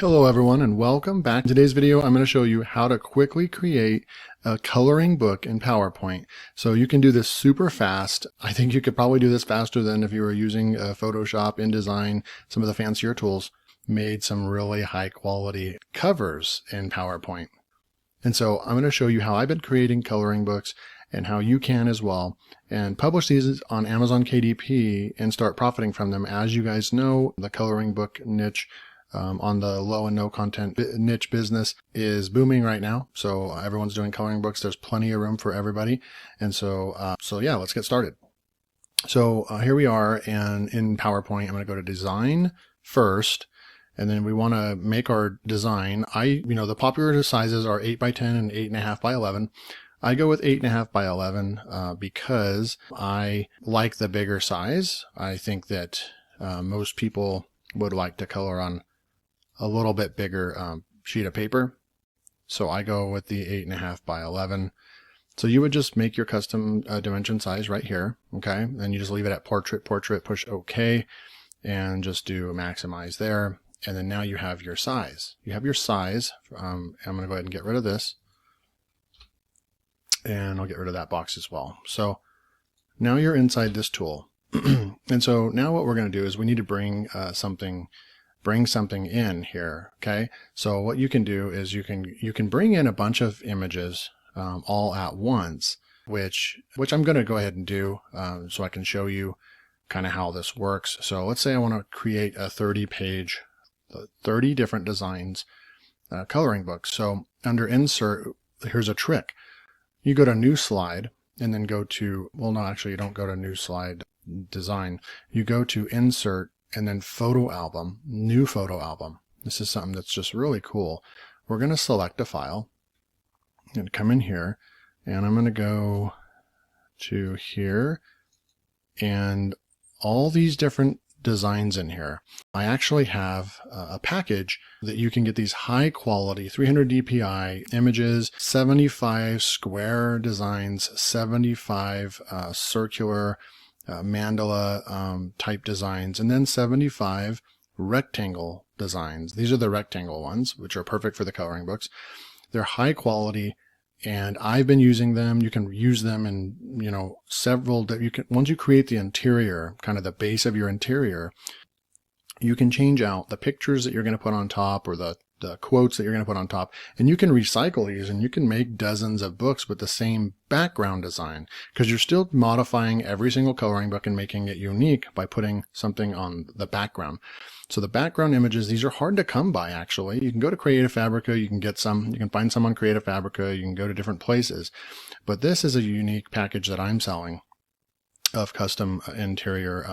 Hello everyone and welcome back. In today's video I'm going to show you how to quickly create a coloring book in PowerPoint. So you can do this super fast. I think you could probably do this faster than if you were using Photoshop, InDesign, some of the fancier tools. Made some really high quality covers in PowerPoint. And so I'm going to show you how I've been creating coloring books and how you can as well, and publish these on Amazon KDP and start profiting from them. As you guys know, the coloring book niche on the low and no content niche business is booming right now. So everyone's doing coloring books. There's plenty of room for everybody. And so yeah, let's get started. So here we are, and in PowerPoint, I'm going to go to design first. And then we want to make our design. The popular sizes are 8 by 10 and 8.5 by 11. I go with 8.5 by 11 because I like the bigger size. I think that most people would like to color on a little bit bigger sheet of paper. So I go with the 8.5 by 11. So you would just make your custom dimension size right here. Okay. And you just leave it at portrait, push OK, and just do maximize there. And then now you have your size. You have your size. I'm going to go ahead and get rid of this. And I'll get rid of that box as well. So now you're inside this tool. And so now what we're going to do is we need to bring something in here. Okay. So what you can do is you can bring in a bunch of images all at once, which I'm going to go ahead and do so I can show you kind of how this works. So let's say I want to create a 30-page, 30 different designs coloring book. So under insert, here's a trick. You go to new slide and then go to, well, no, actually you don't go to new slide design. You go to insert and then photo album, new photo album. This is something that's just really cool. We're going to select a file and come in here, and I'm going to go to here and all these different designs in here. I actually have a package that you can get these high quality 300 dpi images, 75 square designs, 75 circular mandala type designs, and then 75 rectangle designs. These are the rectangle ones, which are perfect for the coloring books. They're high quality, and I've been using them. You can use them in, several that you can, once you create the interior, kind of the base of your interior, you can change out the pictures that you're going to put on top, or the quotes that you're going to put on top, and you can recycle these, and you can make dozens of books with the same background design, because you're still modifying every single coloring book and making it unique by putting something on the background. So the background images, these are hard to come by, actually. You can go to Creative Fabrica, you can get some, you can find some on Creative Fabrica, you can go to different places, but this is a unique package that I'm selling of custom interior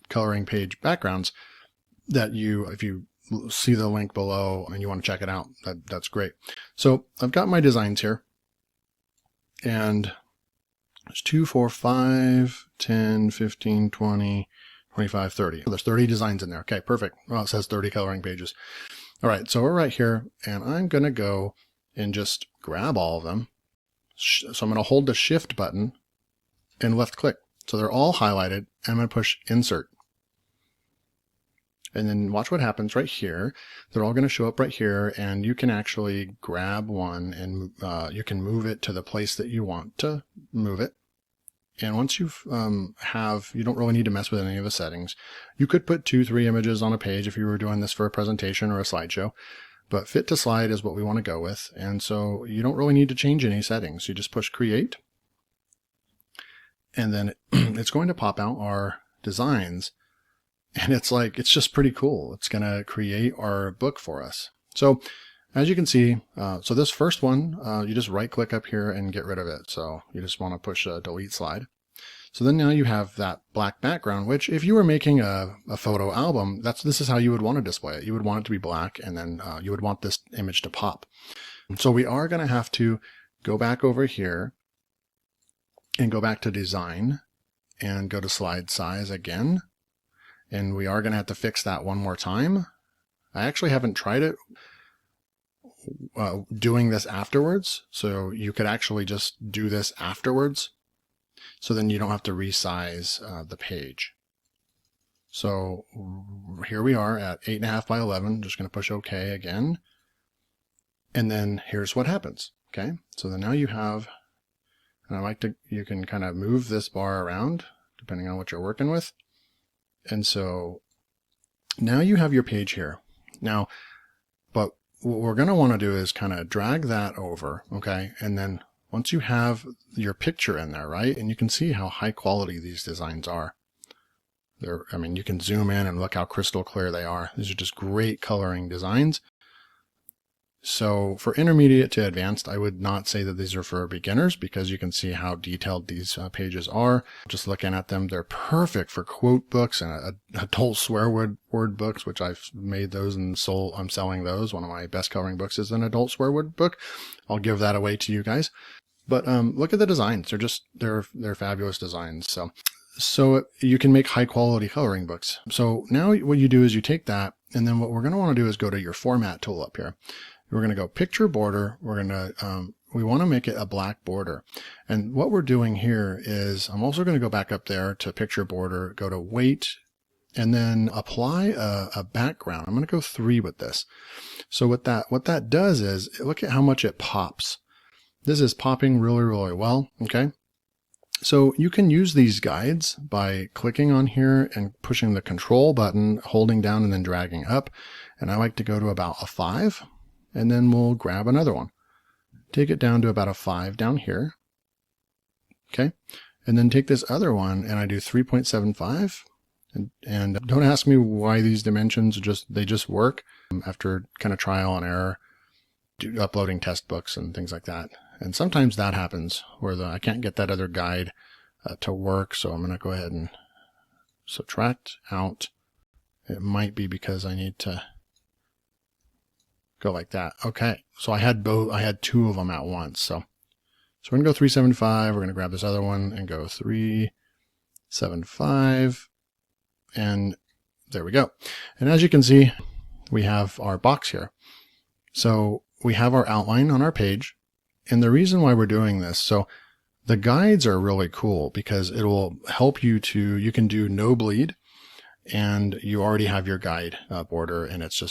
coloring page backgrounds that if you see the link below and you want to check it out, that's great. So I've got my designs here, and there's 2, 4, 5, 10, 15, 20, 25, 30. There's 30 designs in there. Okay, perfect. Well, it says 30 coloring pages. All right, so we're right here, and I'm going to go and just grab all of them. So I'm going to hold the shift button and left click. So they're all highlighted, and I'm going to push insert. And then watch what happens right here. They're all going to show up right here, and you can actually grab one and you can move it to the place that you want to move it. And once you you don't really need to mess with any of the settings. You could put 2, 3 images on a page if you were doing this for a presentation or a slideshow, but fit to slide is what we want to go with. And so you don't really need to change any settings. You just push create, and then it's going to pop out our designs. And it's just pretty cool. It's going to create our book for us. So as you can see, so this first one, you just right click up here and get rid of it. So you just want to push a delete slide. So then now you have that black background, which if you were making a photo album, this is how you would want to display it. You would want it to be black, and then you would want this image to pop. So we are going to have to go back over here and go back to design and go to slide size again. And we are going to have to fix that one more time. I actually haven't tried it doing this afterwards. So you could actually just do this afterwards. So then you don't have to resize the page. So here we are at 8.5 by 11. Just going to push OK again. And then here's what happens. Okay. So then now you have, and I like to, you can kind of move this bar around depending on what you're working with. And so now you have your page here. Now, but what we're going to want to do is kind of drag that over. Okay. And then once you have your picture in there, right? And you can see how high quality these designs are. I mean, you can zoom in and look how crystal clear they are. These are just great coloring designs. So for intermediate to advanced, I would not say that these are for beginners because you can see how detailed these pages are. Just looking at them, they're perfect for quote books and adult swear word books, which I've made those and sold. I'm selling those. One of my best coloring books is an adult swear word book. I'll give that away to you guys. But look at the designs. They're fabulous designs. So you can make high quality coloring books. So now what you do is you take that, and then what we're going to want to do is go to your format tool up here. We're going to go picture border. We're going to, we want to make it a black border. And what we're doing here is I'm also going to go back up there to picture border, go to weight, and then apply a background. I'm going to go 3 with this. So what that does is look at how much it pops. This is popping really, really well. Okay. So you can use these guides by clicking on here and pushing the control button, holding down and then dragging up. And I like to go to about a 5, and then we'll grab another one. Take it down to about a 5 down here. Okay. And then take this other one and I do 3.75. And don't ask me why these dimensions they just work after kind of trial and error, uploading test books and things like that. And sometimes that happens where I can't get that other guide to work. So I'm going to go ahead and subtract out. It might be because I need to go like that. Okay. So I had 2 of them at once. So we're going to go 375. We're going to grab this other one and go 375. And there we go. And as you can see, we have our box here. So we have our outline on our page. And the reason why we're doing this, so the guides are really cool because it will help you you can do no bleed, and you already have your guide border and it's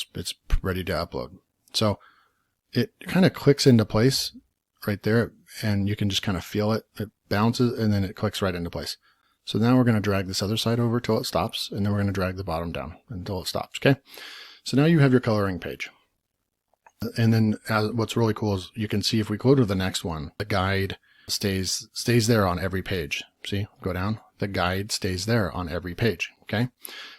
ready to upload. So it kind of clicks into place right there, and you can just kind of feel it. It bounces and then it clicks right into place. So now we're going to drag this other side over till it stops, and then we're going to drag the bottom down until it stops. Okay. So now you have your coloring page. And then what's really cool is you can see if we go to the next one, the guide stays there on every page. See, go down, the guide stays there on every page. Okay.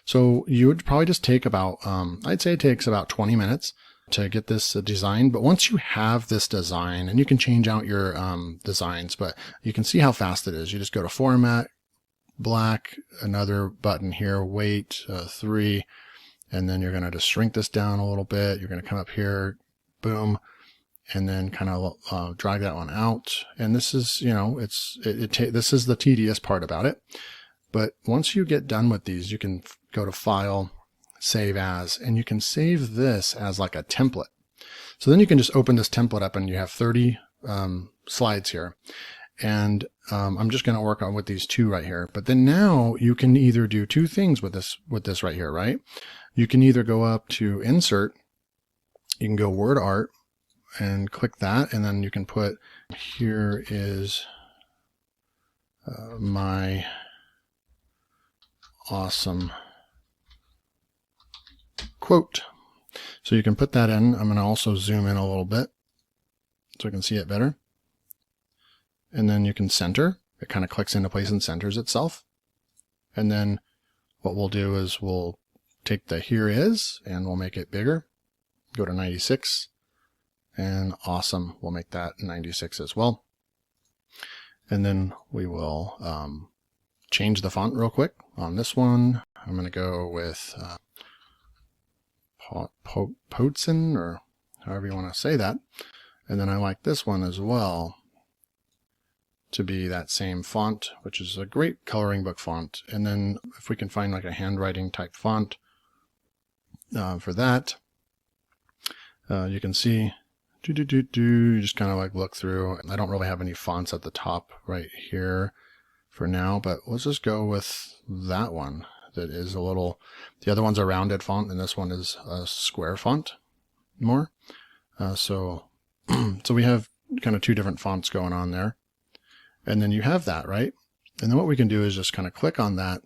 So you would probably just take about, I'd say it takes about 20 minutes to get this designed. But once you have this design, and you can change out your designs, but you can see how fast it is. You just go to format, black, another button here, weight, 3, and then you're going to just shrink this down a little bit. You're going to come up here, boom, and then kind of drag that one out. And this is, this is the tedious part about it. But once you get done with these, you can go to File, Save As, and you can save this as like a template. So then you can just open this template up and you have 30 slides here. And I'm just going to work on with these 2 right here. But then now you can either do 2 things with this right here, right? You can either go up to Insert, you can go Word Art and click that, and then you can put, here is my awesome quote. So you can put that in. I'm going to also zoom in a little bit so I can see it better. And then you can center. It kind of clicks into place and centers itself. And then what we'll do is we'll take the here is and we'll make it bigger. Go to 96, and awesome. We'll make that 96 as well. And then we will change the font real quick on this one. I'm going to go with Potson, or however you want to say that. And then I like this one as well to be that same font, which is a great coloring book font. And then if we can find like a handwriting type font for that, you can see, you just kind of like look through. I don't really have any fonts at the top right here for now, but let's just go with that one. that is a little, the other one's a rounded font and this one is a square font more. So we have kind of two different fonts going on there. And then you have that, right? And then what we can do is just kind of click on that,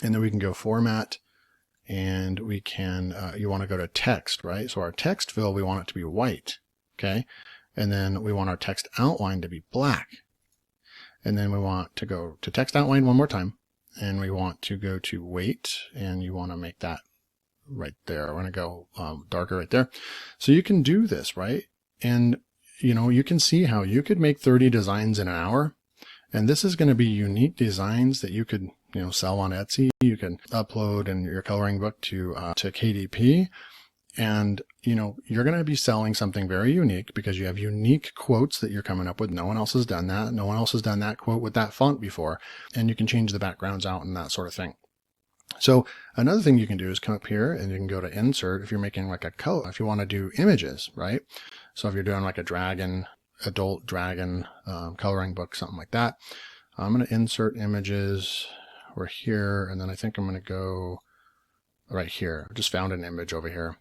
and then we can go format, and we can, you want to go to text, right? So our text fill, we want it to be white, okay? And then we want our text outline to be black. And then we want to go to text outline one more time, and we want to go to weight, and you want to make that right there. We're going to go darker right there. So you can do this, right? And you know, you can see how you could make 30 designs in an hour. And this is going to be unique designs that you could, you know, sell on Etsy. You can upload in your coloring book to KDP. And, you know, you're going to be selling something very unique because you have unique quotes that you're coming up with. No one else has done that. No one else has done that quote with that font before. And you can change the backgrounds out and that sort of thing. So another thing you can do is come up here and you can go to insert if you're making like a color, if you want to do images, right? So if you're doing like a dragon, adult dragon coloring book, something like that, I'm going to insert images. We're here, and then I think I'm going to go right here. I just found an image over here.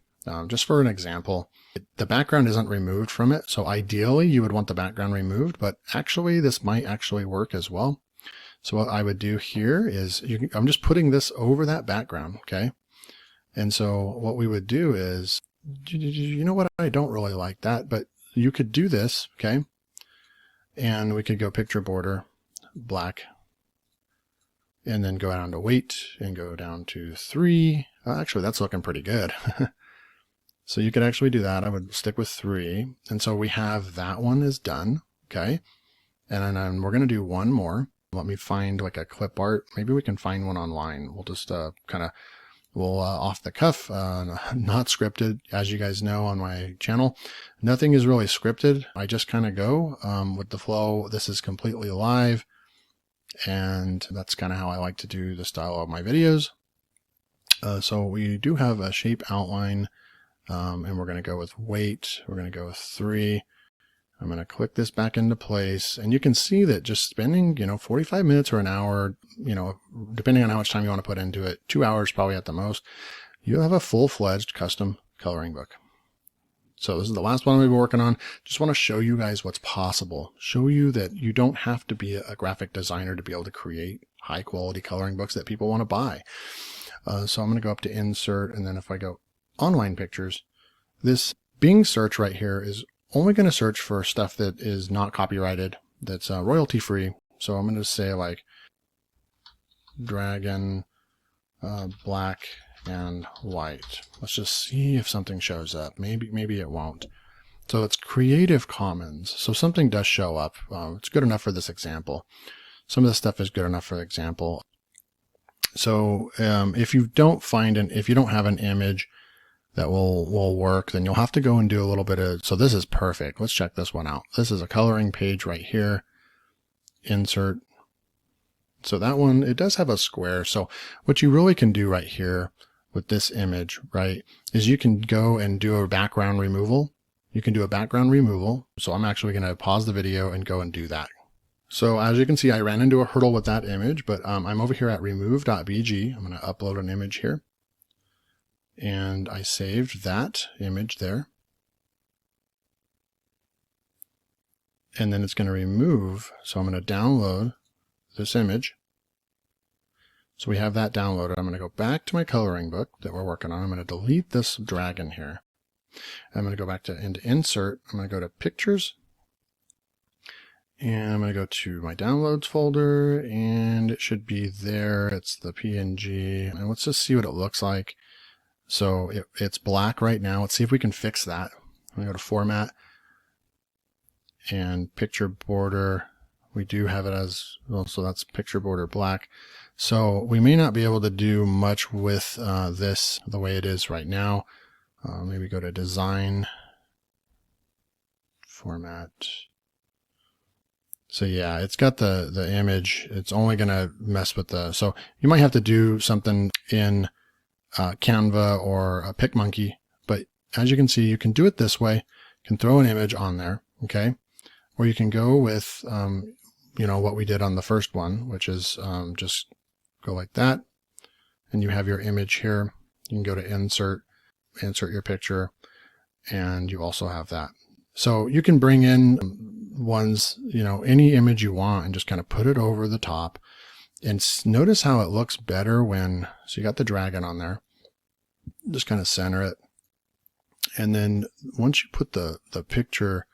Just for an example, the background isn't removed from it. So ideally you would want the background removed, but actually this might actually work as well. So what I would do here is I'm just putting this over that background. Okay. And so what we would do is, you know what? I don't really like that, but you could do this. Okay. And we could go picture border black, and then go down to weight and go down to 3. Actually, that's looking pretty good. So you could actually do that. I would stick with 3. And so we have that one is done. Okay. And then we're going to do one more. Let me find like a clip art. Maybe we can find one online. We'll just we'll off the cuff, not scripted. As you guys know on my channel, nothing is really scripted. I just kind of go with the flow. This is completely live. And that's kind of how I like to do the style of my videos. So we do have a shape outline, and we're going to go with weight. We're going to go with 3. I'm going to click this back into place, and you can see that just spending, 45 minutes or an hour, depending on how much time you want to put into it, 2 hours probably at the most, you have a full-fledged custom coloring book. So this is the last one we've been working on. Just want to show you guys what's possible. Show you that you don't have to be a graphic designer to be able to create high quality coloring books that people want to buy. So I'm going to go up to insert, and then if I go online pictures, this Bing search right here is only going to search for stuff that is not copyrighted, that's royalty free. So I'm going to say like dragon, black and white. Let's just see if something shows up. Maybe it won't. So it's Creative Commons. So something does show up. It's good enough for this example. Some of this stuff is good enough for the example. So if you don't if you don't have an image that will work, then you'll have to go and do a little bit of, so this is perfect. Let's check this one out. This is a coloring page right here. Insert. So that one, it does have a square. So what you really can do right here with this image, right, is you can go and do a background removal. You can do a background removal. So I'm actually going to pause the video and go and do that. So as you can see, I ran into a hurdle with that image, but I'm over here at remove.bg. I'm going to upload an image here. And I saved that image there. And then it's going to remove. So I'm going to download this image. So we have that downloaded. I'm going to go back to my coloring book that we're working on. I'm going to delete this dragon here. I'm going to go back to into insert. I'm going to go to pictures. And I'm going to go to my downloads folder, and it should be there. It's the PNG. And let's just see what it looks like. So it's black right now. Let's see if we can fix that. I'm going to go to format and picture border. We do have it as well. So that's picture border black. So we may not be able to do much with this the way it is right now. Maybe go to design, format. So yeah, it's got the image. It's only going to mess with so you might have to do something in Canva or a PicMonkey, but as you can see, you can do it this way. You can throw an image on there, okay? Or you can go with, what we did on the first one, which is just go like that, and you have your image here. You can go to insert your picture, and you also have that. So you can bring in ones, any image you want and just kind of put it over the top. And notice how it looks better so you got the dragon on there. Just kind of center it. And then once you put the picture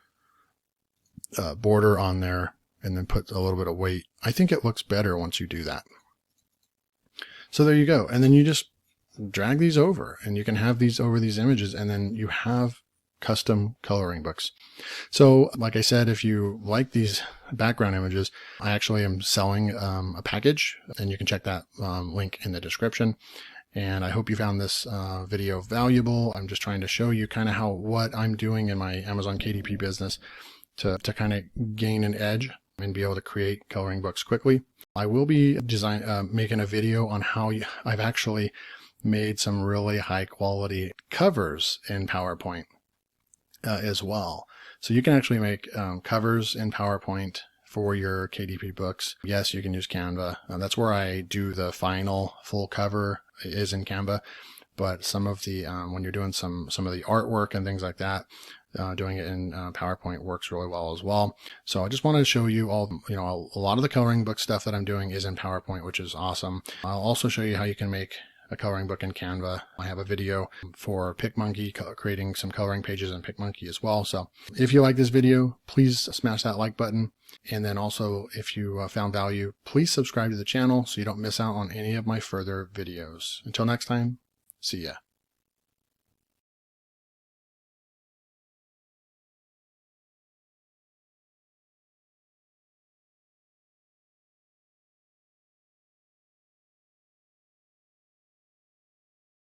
border on there and then put a little bit of weight, I think it looks better once you do that. So there you go. And then you just drag these over, and you can have these over these images, and then you have custom coloring books. So like I said, if you like these background images, I actually am selling a package, and you can check that link in the description. And I hope you found this video valuable. I'm just trying to show you kind of what I'm doing in my Amazon KDP business to kind of gain an edge and be able to create coloring books quickly. I will be making a video on how I've actually made some really high quality covers in PowerPoint as well. So you can actually make covers in PowerPoint for your KDP books. Yes, you can use Canva. That's where I do the final full cover is in Canva. But some of the when you're doing some of the artwork and things like that, doing it in PowerPoint works really well as well. So I just wanted to show you all, a lot of the coloring book stuff that I'm doing is in PowerPoint, which is awesome. I'll also show you how you can make a coloring book in Canva. I have a video for PicMonkey, creating some coloring pages in PicMonkey as well. So if you like this video, please smash that like button. And then also, if you found value, please subscribe to the channel so you don't miss out on any of my further videos. Until next time, see ya.